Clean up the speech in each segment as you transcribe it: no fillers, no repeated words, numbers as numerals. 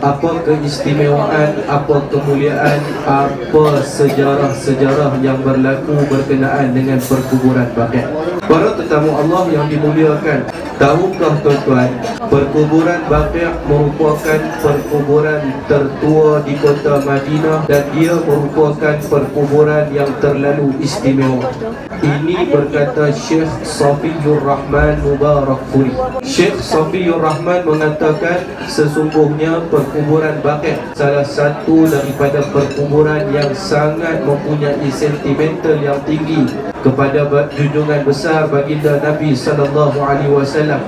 apa keistimewaan, apa kemuliaan, apa sejarah-sejarah yang berlaku berkenaan dengan perkuburan Baqi'. Para tetamu Allah yang dimuliakan, tahukah tuan-tuan, perkuburan Baqi' merupakan perkuburan tertua di kota Madinah dan dia merupakan perkuburan yang terlalu istimewa. Ini berkata Syekh Safiyur Rahman Mubarakfuri. Syekh Safiyur Rahman mengatakan sesungguhnya perkuburan Baqi' salah satu daripada perkuburan yang sangat mempunyai sentimental yang tinggi kepada junjungan besar baginda Nabi sallallahu alaihi wasallam.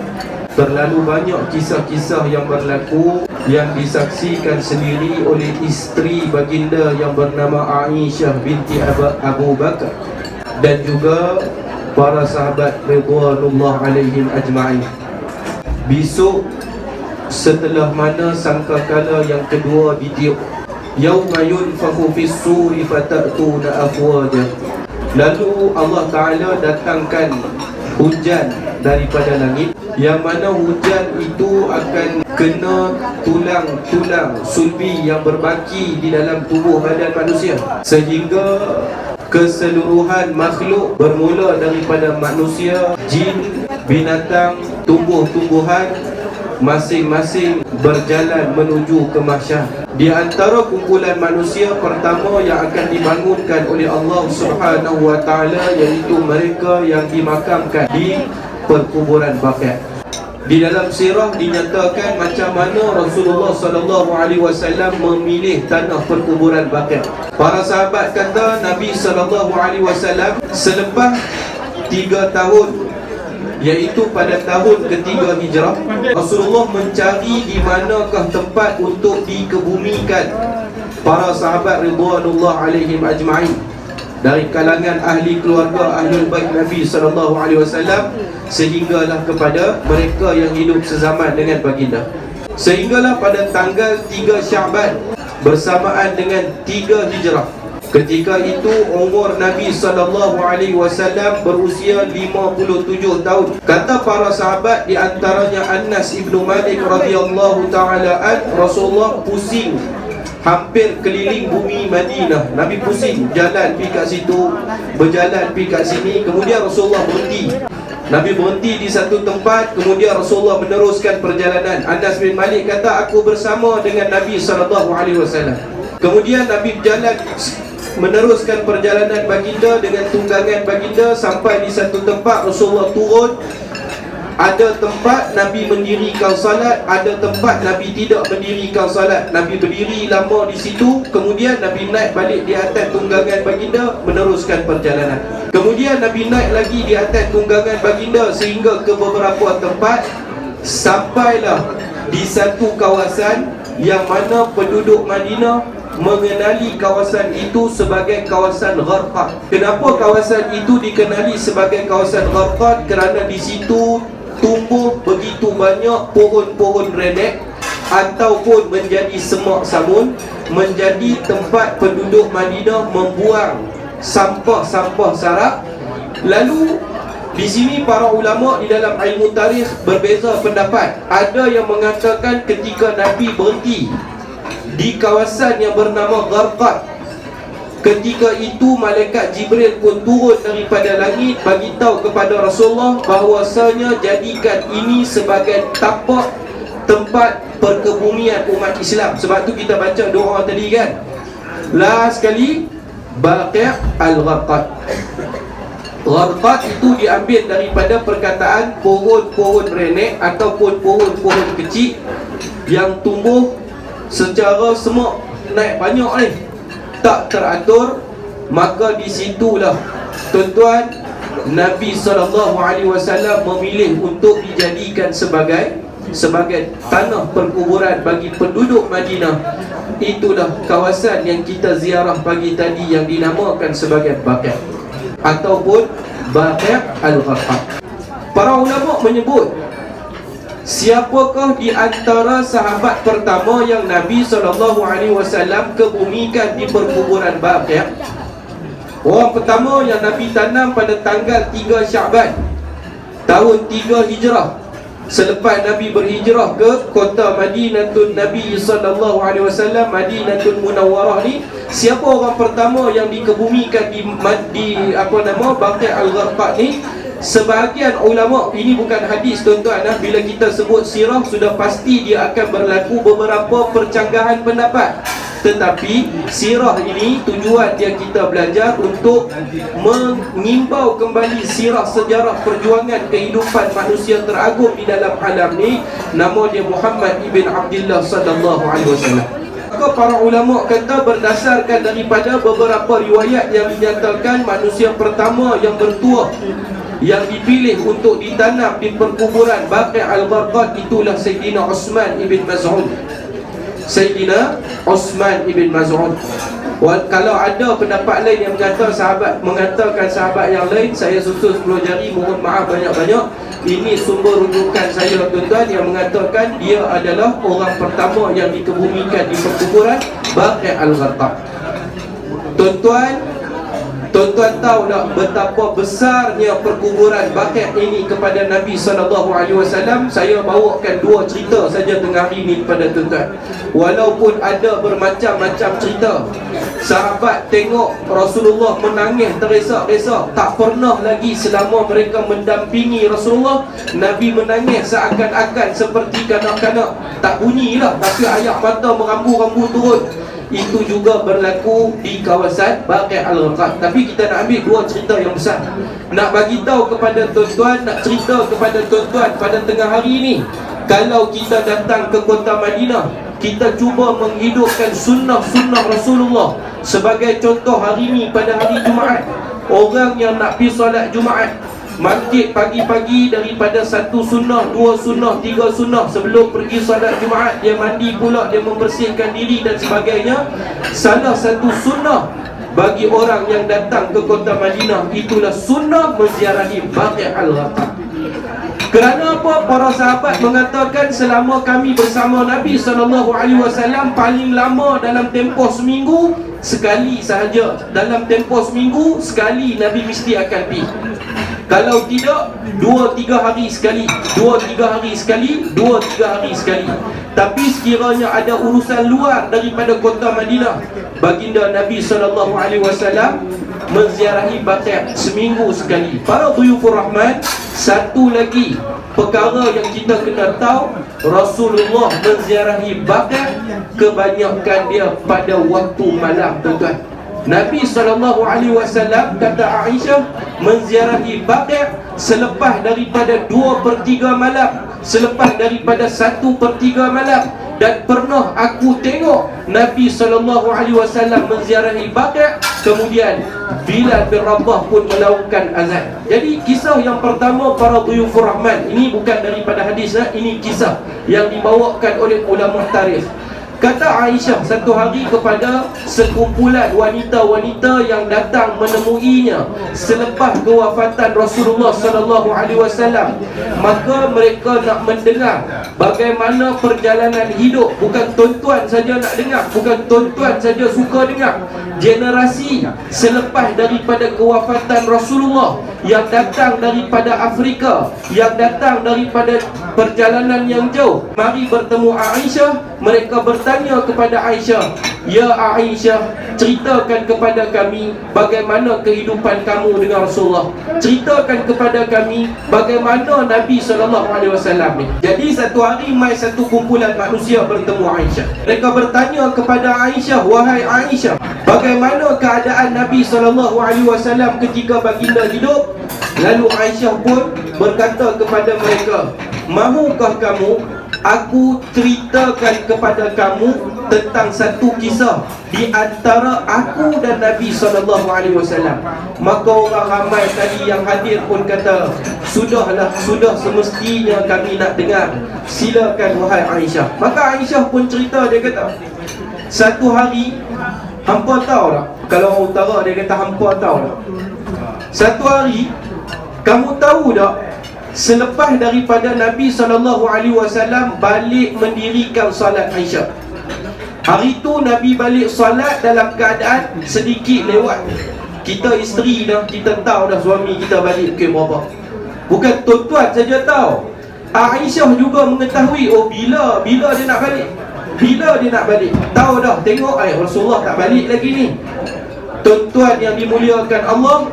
Terlalu banyak kisah-kisah yang berlaku yang disaksikan sendiri oleh isteri baginda yang bernama Aisyah binti Abu Bakar dan juga para sahabat ridwanullah alaihim ajma'in. Besok setelah mana sangkakala yang kedua ditiup, yauma yunfakhu fis suri fatatuna afwaja, lalu Allah Ta'ala datangkan hujan daripada langit, yang mana hujan itu akan kena tulang-tulang sulbi yang berbaki di dalam tubuh badan manusia, sehingga keseluruhan makhluk bermula daripada manusia, jin, binatang, tumbuh-tumbuhan masing-masing berjalan menuju ke mahsyar. Di antara kumpulan manusia pertama yang akan dibangunkan oleh Allah Subhanahu wa taala iaitu mereka yang dimakamkan di perkuburan Baqi'. Di dalam sirah dinyatakan macam mana Rasulullah sallallahu alaihi wasallam memilih tanah perkuburan Baqi'. Para sahabat kata Nabi sallallahu alaihi wasallam selepas 3 tahun, iaitu pada tahun ketiga hijrah, Rasulullah mencari di manakah tempat untuk dikebumikan para sahabat ridwanullah alaihim ajma'in dari kalangan ahli keluarga ahlul bait Nabi sallallahu alaihi wasallam, sehinggalah kepada mereka yang hidup sezaman dengan baginda. Sehinggalah pada tanggal 3 Syaban bersamaan dengan 3 hijrah, ketika itu umur Nabi sallallahu alaihi wasallam berusia 57 tahun. Kata para sahabat, di antaranya Anas ibnu Malik radhiyallahu taala an, Rasulullah pusing hampir keliling bumi Madinah. Nabi pusing, jalan pergi kat situ, berjalan pergi kat sini, kemudian Rasulullah berhenti. Nabi berhenti di satu tempat, kemudian Rasulullah meneruskan perjalanan. Anas bin Malik kata, aku bersama dengan Nabi sallallahu alaihi wasallam. Kemudian Nabi berjalan meneruskan perjalanan baginda dengan tunggangan baginda sampai di satu tempat Rasulullah turun. Ada tempat Nabi mendirikan salat, ada tempat Nabi tidak mendirikan salat. Nabi berdiri lama di situ, kemudian Nabi naik balik di atas tunggangan baginda meneruskan perjalanan. Kemudian Nabi naik lagi di atas tunggangan baginda sehingga ke beberapa tempat, sampailah di satu kawasan yang mana penduduk Madinah mengenali kawasan itu sebagai kawasan Gharqad. Kenapa kawasan itu dikenali sebagai kawasan Gharqad? Kerana di situ tumbuh begitu banyak pohon-pohon renek ataupun menjadi semak samun, menjadi tempat penduduk Madinah membuang sampah-sampah sarap. Lalu di sini para ulama di dalam ilmu tarikh berbeza pendapat. Ada yang mengatakan ketika Nabi berhenti di kawasan yang bernama Gharqad, ketika itu malaikat Jibril pun turun daripada langit bagi tahu kepada Rasulullah bahawasanya jadikan ini sebagai tapak tempat perkebumian umat Islam. Sebab tu kita baca doa tadi kan, last sekali Baqi' al-Gharqad. Gharqad itu diambil daripada perkataan pohon-pohon renek ataupun pohon-pohon kecil yang tumbuh secara semak naik banyak ni, tak teratur. Maka di situlah tuan-tuan Nabi SAW memilih untuk dijadikan sebagai tanah perkuburan bagi penduduk Madinah. Itulah kawasan yang kita ziarah pagi tadi yang dinamakan sebagai Baqi' ataupun Baqi' al-Gharqad. Para ulama menyebut, siapakah di antara sahabat pertama yang Nabi SAW kebumikan di perkuburan Baqi'? Orang pertama yang Nabi tanam pada tanggal 3 Syaban tahun 3 Hijrah selepas Nabi berhijrah ke kota Madinatul Nabi sallallahu alaihi wasallam, Madinatul Munawwarah ni, siapa orang pertama yang dikebumikan di Baqi' al-Gharqad ni? Sebahagian ulama, ini bukan hadis tuan-tuan, bila kita sebut sirah sudah pasti dia akan berlaku beberapa percanggahan pendapat. Tetapi sirah ini tujuan dia kita belajar untuk mengimbau kembali sirah sejarah perjuangan kehidupan manusia teragung di dalam alam ni. Nama dia Muhammad ibn Abdullah sallallahu alaihi wasallam. Maka para ulama kata berdasarkan daripada beberapa riwayat yang dinyatakan manusia pertama yang bertuah yang dipilih untuk ditanam di perkuburan Baqi' al-Gharqad itulah Sayyidina Uthman ibn Maz'un. Sayyidina Uthman ibn Maz'un. Kalau ada pendapat lain yang mengatakan sahabat yang lain, saya susul 10 jari, mohon maaf banyak-banyak. Ini sumber rujukan saya tuan-tuan yang mengatakan dia adalah orang pertama yang dikebumikan di perkuburan Baqi' al-Gharqad. Tuan-tuan tahu tak betapa besarnya perkuburan Baqi' ini kepada Nabi SAW? Saya bawakan 2 cerita saja tengah hari ini kepada tuan-tuan. Walaupun ada bermacam-macam cerita, sahabat tengok Rasulullah menangis teresak-resak, tak pernah lagi selama mereka mendampingi Rasulullah Nabi menangis seakan-akan seperti kanak-kanak. Tak bunyilah, tapi air mata merambu-rambu turun. Itu juga berlaku di kawasan Baqi' al-Gharqad. Tapi kita nak ambil 2 cerita yang besar. Nak bagi tahu kepada tuan-tuan, nak cerita kepada tuan-tuan pada tengah hari ini, kalau kita datang ke kota Madinah, kita cuba menghidupkan sunnah-sunnah Rasulullah. Sebagai contoh hari ini pada hari Jumaat, orang yang nak pergi solat Jumaat bangkit pagi-pagi daripada 1 sunnah, 2 sunnah, 3 sunnah. Sebelum pergi solat Jumaat, dia mandi pula, dia membersihkan diri dan sebagainya. Salah satu sunnah bagi orang yang datang ke kota Madinah itulah sunnah menziarahi Baqi' al-Gharqad. Kerana apa? Para sahabat mengatakan selama kami bersama Nabi SAW, paling lama dalam tempoh seminggu sekali sahaja. Dalam tempoh seminggu sekali Nabi mesti akan pergi. Kalau tidak, 2-3 hari sekali, 2-3 hari sekali, 2-3 hari sekali. Tapi sekiranya ada urusan luar daripada kota Madinah, baginda Nabi SAW menziarahi Baqi' seminggu sekali. Para dhuyufur rahman, satu lagi perkara yang kita kena tahu, Rasulullah menziarahi Baqi' kebanyakan dia pada waktu malam, tuan-tuan. Nabi SAW kata Aisyah menziarahi Baqi' selepas daripada 2/3 malam, selepas daripada 1/3 malam. Dan pernah aku tengok Nabi SAW menziarahi Baqi', kemudian Bilal bin Rabah pun melakukan azan. Jadi kisah yang pertama para dhuyufur rahman, ini bukan daripada hadis, ini kisah yang dibawakan oleh ulama tarikh. Kata Aisyah satu hari kepada sekumpulan wanita-wanita yang datang menemuinya selepas kewafatan Rasulullah SAW, maka mereka nak mendengar bagaimana perjalanan hidup. Bukan tuan-tuan saja nak dengar, bukan tuan-tuan saja suka dengar. Generasi selepas daripada kewafatan Rasulullah yang datang daripada Afrika, yang datang daripada perjalanan yang jauh, mari bertemu Aisyah. Mereka bertanya kepada Aisyah, "Ya Aisyah, ceritakan kepada kami bagaimana kehidupan kamu dengan Rasulullah. Ceritakan kepada kami bagaimana Nabi SAW ni." Jadi satu hari mai satu kumpulan manusia bertemu Aisyah. Mereka bertanya kepada Aisyah, "Wahai Aisyah, bagaimana keadaan Nabi SAW ketika baginda hidup?" Lalu Aisyah pun berkata kepada mereka, "Mahukah kamu aku ceritakan kepada kamu tentang satu kisah di antara aku dan Nabi SAW?" Maka orang ramai tadi yang hadir pun kata, "Sudahlah, sudah semestinya kami nak dengar. Silakan wahai Aisyah." Maka Aisyah pun cerita, dia kata, "Satu hari, hampa tahu tak?" Kalau orang utara dia kata hampa tahu tak? "Satu hari, kamu tahu tak, selepas daripada Nabi SAW balik mendirikan salat Aisyah, hari tu Nabi balik salat dalam keadaan sedikit lewat. Kita isteri dah, kita tahu dah suami kita balik ke berapa. Bukan tuan-tuan saja tahu, Aisyah juga mengetahui, oh bila dia nak balik. Bila dia nak balik, tahu dah, tengok Rasulullah tak balik lagi ni. Tuan-tuan yang dimuliakan Allah,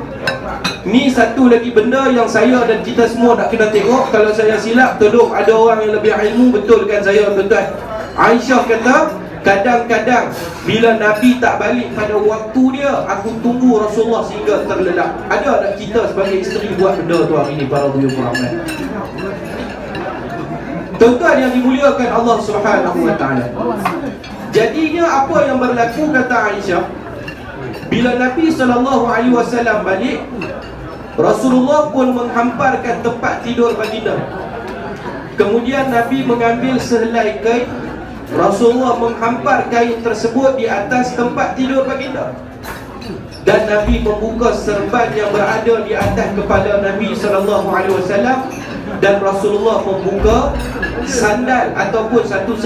ni satu lagi benda yang saya dan kita semua nak kena tengok. Kalau saya silap, tolong ada orang yang lebih ilmu betulkan saya, tuan-tuan. Aisyah kata, kadang-kadang bila Nabi tak balik pada waktu dia, aku tunggu Rasulullah sehingga terlelap. Ada tak kita sebagai isteri buat benda tu hari ni, para buyut Muhammad? Tuan-tuan yang dimuliakan Allah Subhanahu wa ta'ala, jadinya apa yang berlaku, kata Aisyah, bila Nabi SAW balik, Rasulullah pun menghamparkan tempat tidur baginda. Kemudian Nabi mengambil sehelai kain, Rasulullah menghampar kain tersebut di atas tempat tidur baginda. Dan Nabi membuka serban yang berada di atas kepala Nabi SAW. Dan Rasulullah membuka sandal, ataupun satu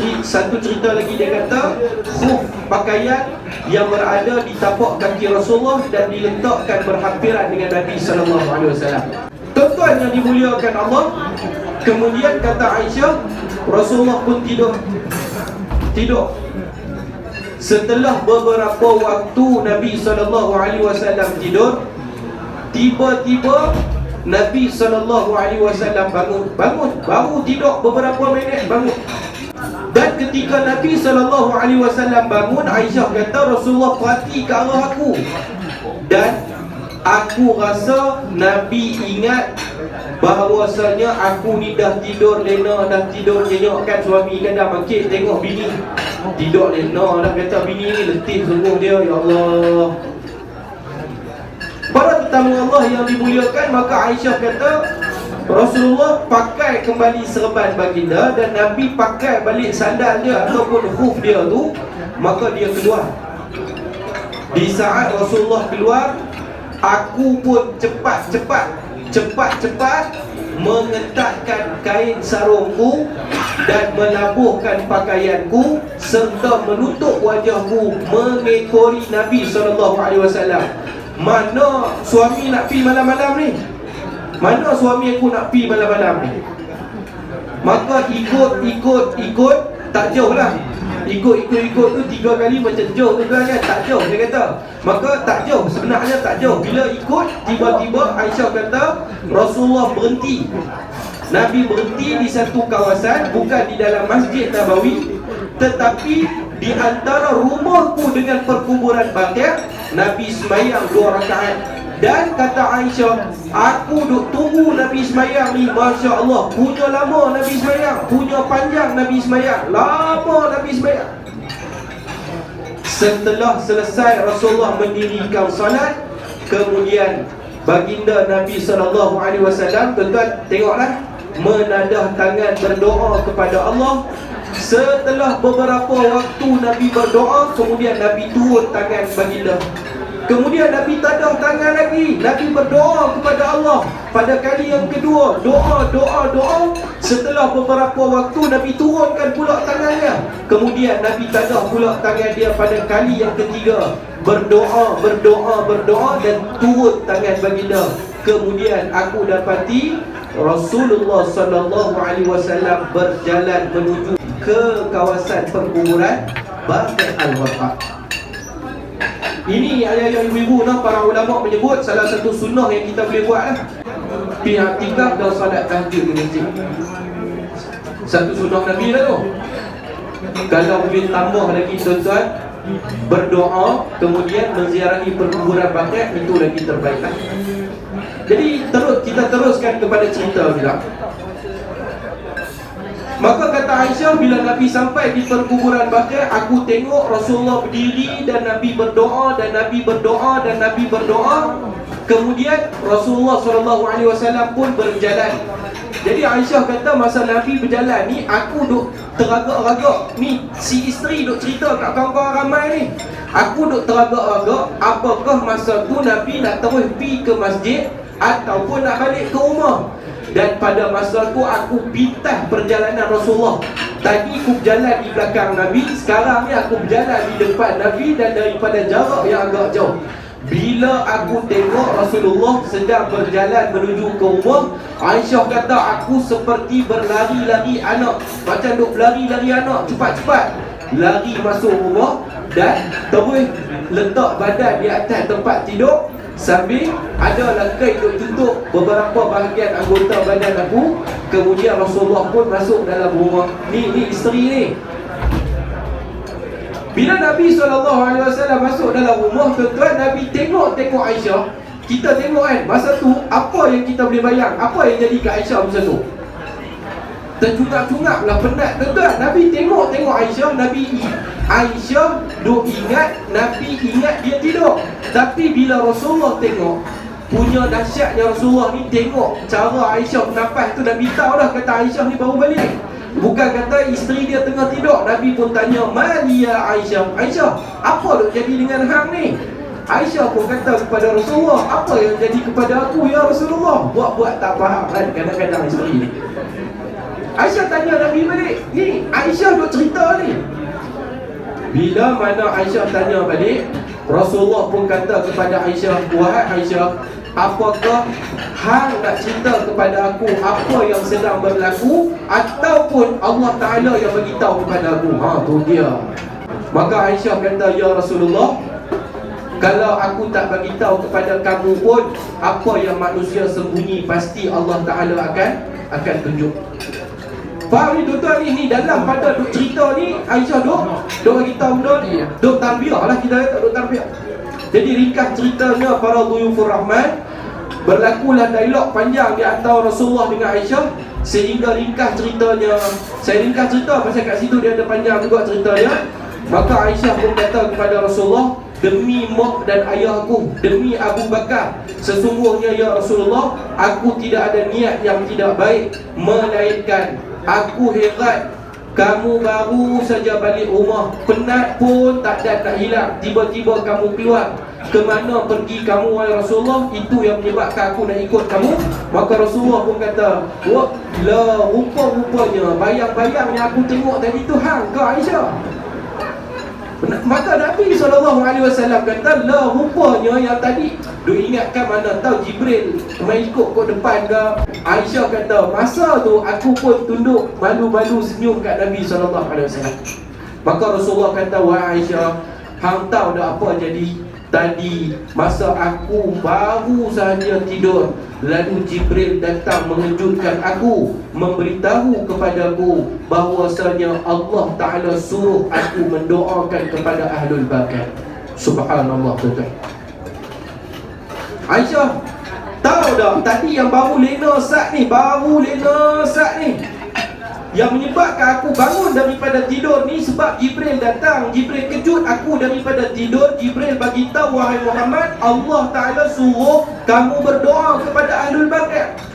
cerita lagi dia kata khuf, pakaian yang berada di tapak kaki Rasulullah dan diletakkan berhampiran dengan Nabi SAW. Tuan-tuan yang dimuliakan Allah, kemudian kata Aisyah, Rasulullah pun tidur. Setelah beberapa waktu Nabi SAW tidur, tiba-tiba Nabi SAW bangun. Baru tidur beberapa minit bangun. Dan ketika Nabi SAW bangun, Aisyah kata Rasulullah perhati ke arah aku. Dan aku rasa Nabi ingat bahawasanya aku ni dah tidur lena, dah tidur nyenyak. Kan suami kan dah makik tengok bini tidur lena, dah kata bini ni letih sungguh dia, ya Allah. Para tetamu Allah yang dimuliakan, maka Aisyah kata Rasulullah pakai kembali serban baginda dan Nabi pakai balik sandal dia ataupun khuf dia tu. Maka dia keluar. Di saat Rasulullah keluar, aku pun cepat-cepat mengetatkan kain sarungku dan melabuhkan pakaianku serta menutup wajahku mengekori Nabi SAW. Mana suami nak pi malam-malam ni? Mana suami aku nak pi malam-malam ni? Maka ikut tak jauh lah. Ikut tu 3 kali macam jauh tu kan, tak jauh dia kata. Maka tak jauh, sebenarnya tak jauh. Bila ikut, tiba-tiba Aisyah kata Rasulullah berhenti. Nabi berhenti di satu kawasan, bukan di dalam Masjid Nabawi, tetapi di antara rumahku dengan perkuburan Baqi'. Nabi sembahyang 2 rakaat. Dan kata Aisyah, aku duk tunggu Nabi sembahyang ni, Masya Allah, punya lama Nabi sembahyang, punya panjang Nabi sembahyang, lama Nabi sembahyang. Setelah selesai Rasulullah mendirikan salat, kemudian baginda Nabi SAW, tuan-tuan tengoklah, menadah tangan berdoa kepada Allah. Setelah beberapa waktu Nabi berdoa, kemudian Nabi turun tangan baginda. Kemudian Nabi tadah tangan lagi, Nabi berdoa kepada Allah. Pada kali yang kedua, doa. Setelah beberapa waktu Nabi turunkan pula tangannya. Kemudian Nabi tadah pula tangan dia pada kali yang ketiga. Berdoa dan turun tangan baginda. Kemudian aku dapati Rasulullah SAW berjalan menuju ke kawasan perkuburan Baqi' al-Gharqad. Ini ayah-ayah ibu-ibu, para ulama menyebut salah satu sunnah yang kita boleh buat lah, pergi i'tikaf dan salat tahajud di masjid. Satu sunnah Nabi lah tu. Kalau boleh tambah lagi tuan-tuan, berdoa kemudian menziarahi perkuburan Baqi', itu lagi terbaik lah. Jadi kita teruskan kepada cerita juga. Maka kata Aisyah, bila Nabi sampai di perkuburan Baqi', aku tengok Rasulullah berdiri dan Nabi berdoa dan Nabi berdoa dan Nabi berdoa. Kemudian Rasulullah SAW pun berjalan. Jadi Aisyah kata masa Nabi berjalan ni, aku duk teragak-agak. Ni si isteri duk cerita kat kawan-kawan ramai ni. Aku duk teragak-agak, apakah masa tu Nabi nak terus pergi ke masjid ataupun nak balik ke rumah. Dan pada masa tu aku pintas perjalanan Rasulullah. Tadi aku berjalan di belakang Nabi, sekarang ni aku berjalan di depan Nabi dan daripada jarak yang agak jauh. Bila aku tengok Rasulullah sedang berjalan menuju ke rumah, Aisyah kata aku seperti berlari-lari anak, macam duk berlari-lari anak, cepat-cepat lari masuk rumah dan terus letak badan di atas tempat tidur sambil ada kain duk tutup beberapa bahagian anggota badan aku. Kemudian Rasulullah pun masuk dalam rumah. Ni isteri ni. Bila Nabi SAW masuk dalam rumah, tuan-tuan, Nabi tengok Aisyah. Kita tengok kan, masa tu apa yang kita boleh bayang, apa yang jadi kat Aisyah masa tu? Tercungap-cungap lah, penat, tuan-tuan. Nabi tengok Aisyah. Aisyah duk ingat, Nabi ingat dia tidur. Tapi bila Rasulullah tengok, punya dahsyatnya Rasulullah ni, tengok cara Aisyah bernafas tu, Nabi tahu dah kata Aisyah ni baru balik. Bukan kata isteri dia tengah tidur. Nabi pun tanya, Malia Aisyah, apa duk jadi dengan hang ni? Aisyah pun kata kepada Rasulullah, apa yang jadi kepada aku ya Rasulullah? Buat-buat tak faham kan kadang-kadang isteri ni. Aisyah tanya Nabi balik, ni Aisyah duk cerita ni. Bila mana Aisyah tanya balik, Rasulullah pun kata kepada Aisyah, wahai Aisyah, apakah hang nak cerita kepada aku apa yang sedang berlaku, ataupun Allah Ta'ala yang beritahu kepada aku? Tu dia. Maka Aisyah kata, ya Rasulullah, kalau aku tak beritahu kepada kamu pun, apa yang manusia sembunyi pasti Allah Ta'ala akan tunjuk. Faham ni tuan-tuan? Ni dalam pada duk cerita ni, Aisyah duk beritahu dia, duk tarbiyah lah, kita tak duk tarbiyah. Jadi ringkas ceritanya para dhuyufur rahman, berlakulah dialog panjang di antara Rasulullah dengan Aisyah. Sehingga ringkas ceritanya, saya ringkas cerita pasal kat situ dia ada panjang juga cerita dia. Maka Aisyah pun kata kepada Rasulullah, demi mak dan ayahku, demi Abu Bakar, sesungguhnya ya Rasulullah, aku tidak ada niat yang tidak baik, melainkan aku heran kamu baru saja balik rumah, penat pun tak ada nak hilang, tiba-tiba kamu keluar. Kemana pergi kamu wahai Rasulullah? Itu yang menyebabkan aku nak ikut kamu. Maka Rasulullah pun kata, lah rupa-rupanya bayang-bayang yang aku tengok tadi tu hang ke Aisyah? Maka Nabi SAW kata, lah rupanya yang tadi duk ingatkan mana tahu Jibril main ikut kat depan ke. Aisyah kata, masa tu aku pun tunduk malu-malu senyum kat Nabi SAW. Maka Rasulullah kata, wahai Aisyah, hang tahu dah apa jadi tadi masa aku baru sahaja tidur, lalu Jibril datang mengejutkan aku, memberitahu kepadaku bahawasanya Allah Ta'ala suruh aku mendoakan kepada Ahlul Baqi'. Subhanallah, tuan-tuan. Aisyah tahu dah tadi yang baru lena sat ni, yang menyebabkan aku bangun daripada tidur ni sebab Jibril datang. Jibril kejut aku daripada tidur. Jibril bagi tahu, wahai Muhammad, Allah Ta'ala suruh kamu berdoa kepada Ahlul Baqi'.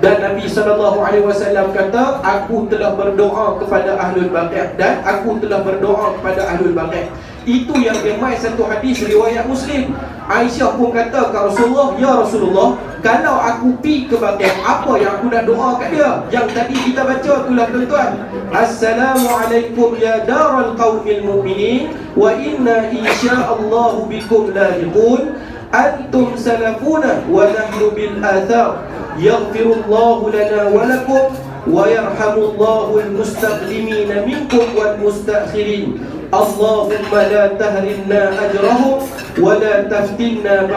Dan Nabi SAW kata, aku telah berdoa kepada Ahlul Baqi' dan aku telah berdoa kepada Ahlul Baqi'. Itu yang gemai satu hadis riwayat Muslim. Aisyah pun kata ke Rasulullah, ya Rasulullah, kalau aku pi ke Baqi', apa yang aku nak doa kat dia? Yang tadi kita baca itulah, tuan-tuan. Assalamualaikum ya daral qaumil mu'minin, wa inna insya'allahu bikum lahiqun. Antum salafuna wa nahnu bil athar. Yaghfirullahu lana wa lakum wa yarhamullahu al-mustaqdimina minkum wal mustakhirin. Allahumma la tahrimna ajrahum wa la taftinna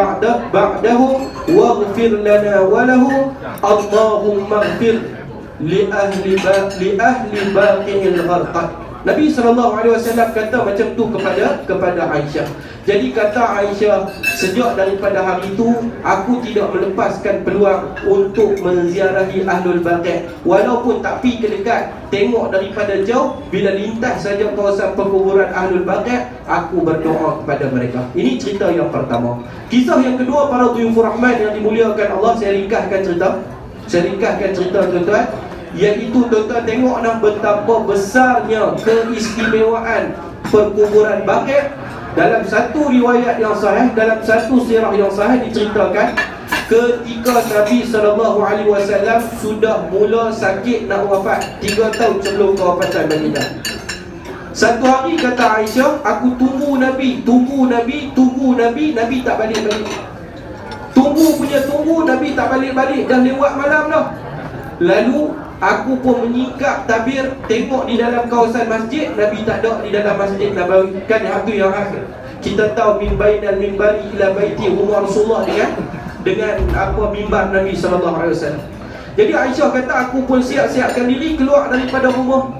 ba'dahum waghfir lana wa lahum. Allahumma ighfir li ahli baqi'il gharqad. Nabi SAW kata macam tu kepada Aisyah. Jadi kata Aisyah, sejak daripada hari itu aku tidak melepaskan peluang untuk menziarahi Ahlul Baqi'. Walaupun tak pergi ke dekat, tengok daripada jauh, bila lintas saja kawasan perkuburan Ahlul Baqi', aku berdoa kepada mereka. Ini cerita yang pertama. Kisah yang kedua, para dhuyufur rahman yang dimuliakan Allah, saya ringkaskan cerita tuan-tuan. Iaitu tuan-tuan tengoklah betapa besarnya keistimewaan perkuburan Baqi'. Dalam satu riwayat yang sahih, dalam satu sirah yang sahih diceritakan, ketika Nabi SAW sudah mula sakit nak wafat, 3 tahun sebelum kewafatan baginda. Satu hari kata Aisyah, aku tunggu Nabi, Nabi tak balik-balik. Tunggu, Nabi tak balik-balik. Dah lewat malam dah. Lalu aku pun menyingkap tabir, tengok di dalam kawasan masjid, Nabi tak ada di dalam masjid Nabawi. Kan itu yang akhir. Kita tahu min bainal minbari ila baiti rumah Rasulullah dengan apa mimbar Nabi sallallahu alaihi wasallam. Jadi Aisyah kata aku pun siap-siapkan diri keluar daripada rumah.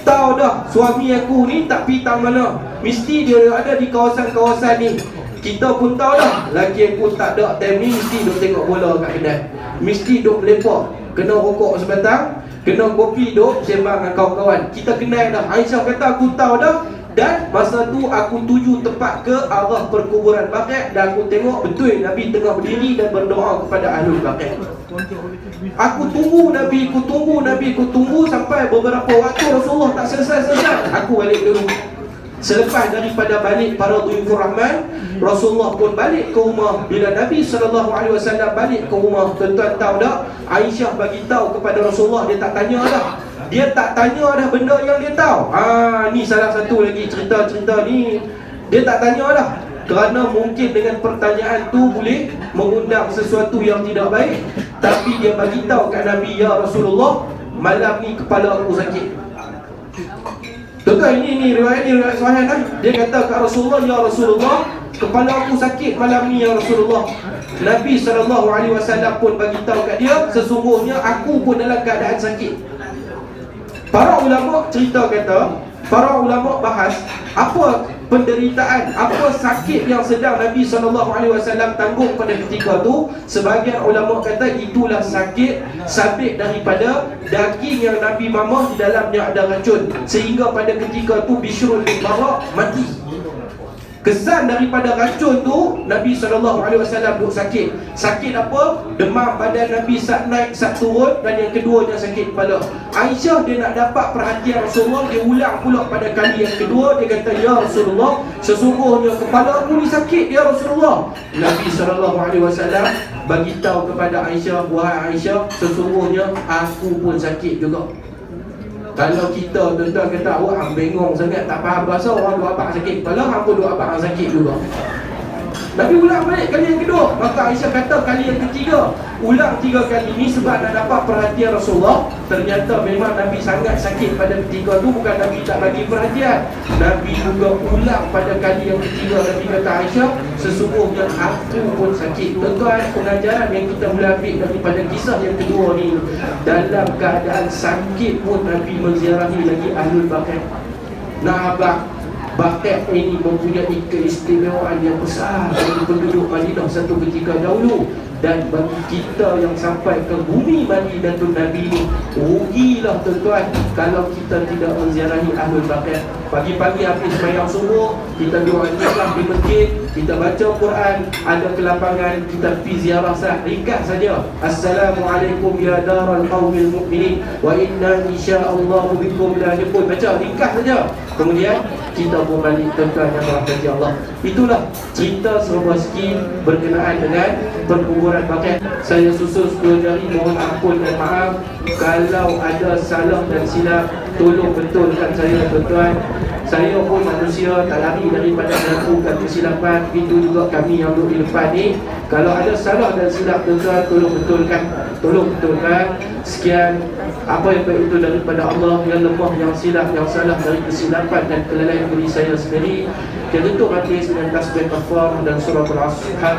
Tahu dah suami aku ni tak pitang mana, mesti dia ada di kawasan-kawasan ni. Kita pun tahu dah laki aku tak ada time ni, mesti duk tengok bola kat kedai, mesti duk melepak, kena rokok sebatang, kena kopi, duk sembang dengan kawan-kawan. Kita kenal dah. Aisyah kata aku tahu dah. Dan masa tu aku tuju tepat ke arah perkuburan Baqi', dan aku tengok betul Nabi tengah berdiri dan berdoa kepada Ahlul Baqi'. Aku tunggu Nabi sampai beberapa waktu Rasulullah tak selesai. Aku balik dulu. Selepas daripada balik para dhuyufur rahman, Rasulullah pun balik ke rumah. Bila Nabi SAW balik ke rumah, tuan-tuan tahu tak, Aisyah bagi tahu kepada Rasulullah, dia tak tanya dah. Dia tak tanya dah benda yang dia tahu. Ni salah satu lagi cerita-cerita ni. Dia tak tanya dah. Kerana mungkin dengan pertanyaan tu boleh mengundang sesuatu yang tidak baik. Tapi dia bagi tahu kat Nabi, ya Rasulullah, malam ni kepala aku sakit. Tuan-tuan, ini riwayat sahih dah. Dia kata kat Rasulullah, ya Rasulullah, kepala aku sakit malam ni ya Rasulullah. Nabi SAW pun bagi tahu kat dia, sesungguhnya aku pun dalam keadaan sakit. Para ulama para ulama bahas apa penderitaan, apa sakit yang sedang Nabi SAW tanggung pada ketika tu. Sebahagian ulama kata itulah sakit sabit daripada daging yang Nabi mamah di dalamnya ada racun, sehingga pada ketika tu Bishrul bin Barak mati. Kesan daripada racun tu Nabi SAW duk sakit. Sakit apa? Demam badan Nabi sat naik sat turun, dan yang keduanya sakit kepala. Aisyah dia nak dapat perhatian Rasulullah, dia ulang pula pada kali yang kedua. Dia kata, ya Rasulullah, sesungguhnya kepala aku ni sakit ya Rasulullah. Nabi SAW bagi tahu kepada Aisyah, wahai Aisyah, sesungguhnya aku pun sakit juga. Kalau kita tuan-tuan kata awak hang bengong sangat, tak faham bahasa, orang duk abang sakit kepala, hang pun duk abang sakit juga. Nabi ulang balik kali yang kedua. Maka Aisyah kata kali yang ketiga, ulang 3 kali ni sebab nak dapat perhatian Rasulullah. Ternyata memang Nabi sangat sakit pada ketika tu. Bukan Nabi tak bagi perhatian, Nabi juga ulang pada kali yang ketiga. Nabi kata, Aisyah, sesungguhnya aku pun sakit. Tuan-tuan, pengajaran yang kita boleh ambil daripada kisah yang kedua ni, dalam keadaan sakit pun Nabi menziarahi lagi Ahlul Baqi'. Nah abang, Baqi' ini mempunyai keistimewaan yang besar bagi penduduk Madinah satu ketika dahulu. Dan bagi kita yang sampai ke bumi Madinatul Nabi ni, rugilah tuan-tuan kalau kita tidak menziarahi Ahlul Baqi'. Pagi-pagi habis sembahyang subuh, kita doa ikhlas di masjid, kita baca Quran, ada kelapangan kita pergi ziarah sah. Ringkas saja, Assalamualaikum ya daral qaumil mu'minin wa inna insyaallah bikum lahiqun. Baca ringkas saja, kemudian kita pun balik. Tuan-tuan yang dirahmati Allah, itulah cerita serba sikit berkenaan dengan perkuburan Baqi'. Saya susun 10 jari, mohon ampun dan maaf kalau ada salah dan silap. Tolong betulkan saya tuan-tuan. Saya pun manusia, tak lari daripada melakukan kesilapan. Itu juga kami yang duduk di depan ni. Kalau ada salah dan silap tuan-tuan, tolong betulkan. Tolong betulkan. Sekian. Apa yang baik itu daripada Allah, yang lemah, yang silap, yang salah dari kesilapan dan kelalaian diri saya sendiri. Kita tutup majlis dengan tasbih kafar dan surah Al-Asr.